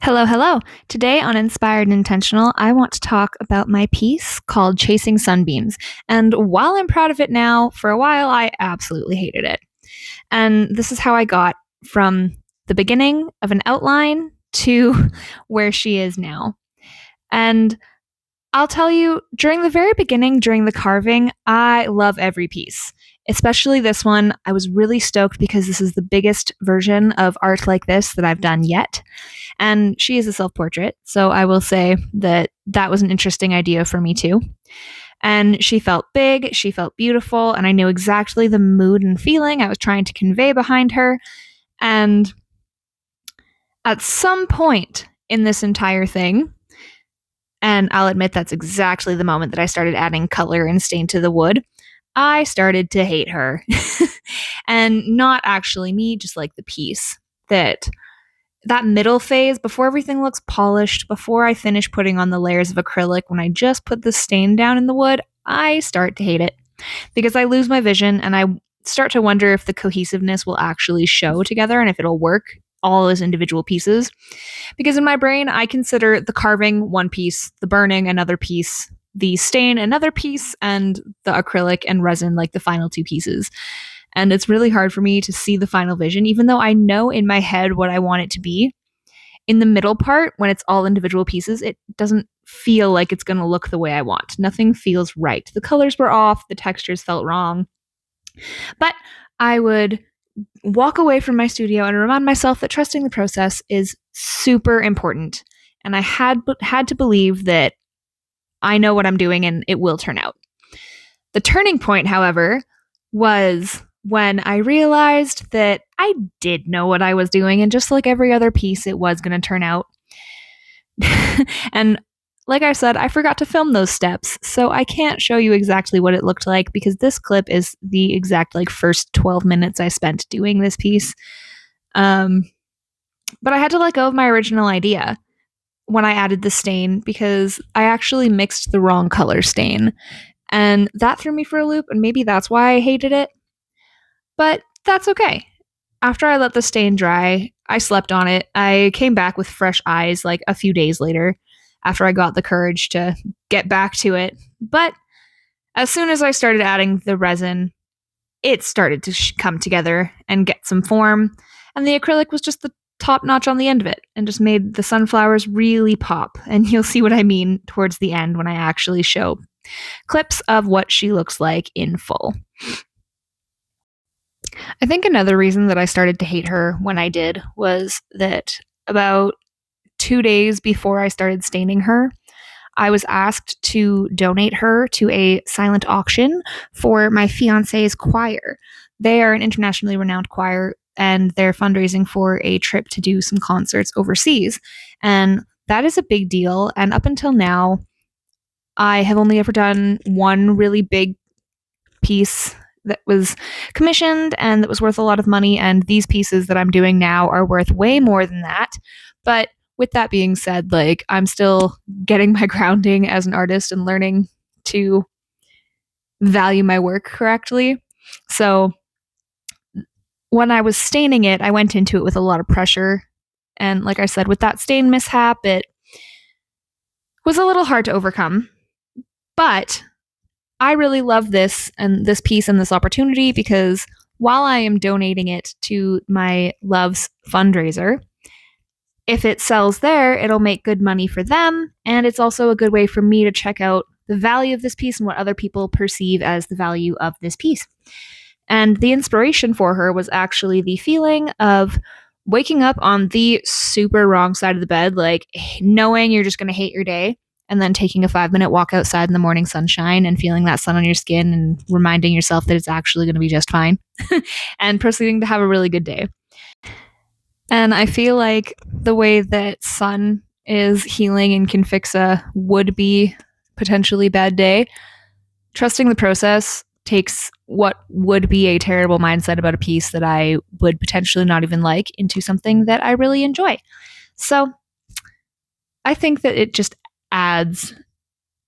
Hello, hello. Today on Inspired and Intentional, I want to talk about my piece called Chasing Sunbeams. And while I'm proud of it now, for a while I absolutely hated it. And this is how I got from the beginning of an outline to where she is now. And I'll tell you, during the very beginning, during the carving, I love every piece, especially this one. I was really stoked because this is the biggest version of art like this that I've done yet. And she is a self portrait. So I will say that that was an interesting idea for me too. And she felt big, she felt beautiful, and I knew exactly the mood and feeling I was trying to convey behind her. And at some point in this entire thing, and I'll admit that's exactly the moment that I started adding color and stain to the wood, I started to hate her. And not actually me, just like the piece. That middle phase, before everything looks polished, before I finish putting on the layers of acrylic, when I just put the stain down in the wood, I start to hate it because I lose my vision and I start to wonder if the cohesiveness will actually show together and if it'll work all as individual pieces. Because in my brain, I consider the carving one piece, the burning another piece, the stain another piece, and the acrylic and resin like the final two pieces. And it's really hard for me to see the final vision, even though I know in my head what I want it to be. In the middle part, when it's all individual pieces, it doesn't feel like it's going to look the way I want. Nothing feels right. The colors were off, the textures felt wrong. But I would walk away from my studio and remind myself that trusting the process is super important. And I had to believe that I know what I'm doing and it will turn out. The turning point, however, was when I realized that I did know what I was doing, and just like every other piece, it was going to turn out. And like I said, I forgot to film those steps, so I can't show you exactly what it looked like because this clip is the exact first 12 minutes I spent doing this piece. But I had to let go of my original idea when I added the stain because I actually mixed the wrong color stain. And that threw me for a loop, and maybe that's why I hated it. But that's okay. After I let the stain dry, I slept on it. I came back with fresh eyes a few days later after I got the courage to get back to it. But as soon as I started adding the resin, it started to come together and get some form. And the acrylic was just the top notch on the end of it and just made the sunflowers really pop. And you'll see what I mean towards the end when I actually show clips of what she looks like in full. I think another reason that I started to hate her when I did was that about 2 days before I started staining her, I was asked to donate her to a silent auction for my fiance's choir. They are an internationally renowned choir and they're fundraising for a trip to do some concerts overseas. And that is a big deal. And up until now, I have only ever done one really big piece that was commissioned and that was worth a lot of money. And these pieces that I'm doing now are worth way more than that. But with that being said, I'm still getting my grounding as an artist and learning to value my work correctly. So when I was staining it, I went into it with a lot of pressure. And like I said, with that stain mishap, it was a little hard to overcome. But I really love this piece and this opportunity because while I am donating it to my love's fundraiser, if it sells there, it'll make good money for them. And it's also a good way for me to check out the value of this piece and what other people perceive as the value of this piece. And the inspiration for her was actually the feeling of waking up on the super wrong side of the bed, knowing you're just going to hate your day, and then taking a 5-minute walk outside in the morning sunshine and feeling that sun on your skin and reminding yourself that it's actually going to be just fine and proceeding to have a really good day. And I feel like the way that sun is healing and can fix a would-be potentially bad day, trusting the process takes what would be a terrible mindset about a piece that I would potentially not even like into something that I really enjoy. So I think that it just adds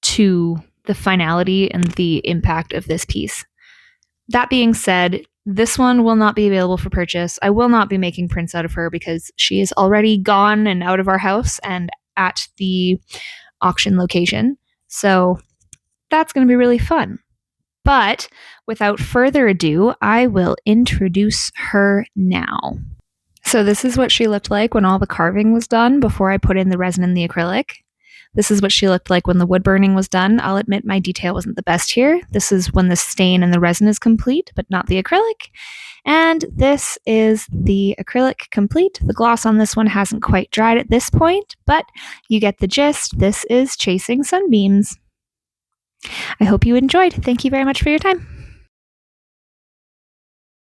to the finality and the impact of this piece. That being said, This one will not be available for purchase. I will not be making prints out of her because she is already gone and out of our house and at the auction location. So that's going to be really fun. But without further ado, I will introduce her now. So this is what she looked like when all the carving was done before I put in the resin and the acrylic. This is what she looked like when the wood burning was done. I'll admit my detail wasn't the best here. This is when the stain and the resin is complete, but not the acrylic. And this is the acrylic complete. The gloss on this one hasn't quite dried at this point, but you get the gist. This is Chasing Sunbeams. I hope you enjoyed. Thank you very much for your time.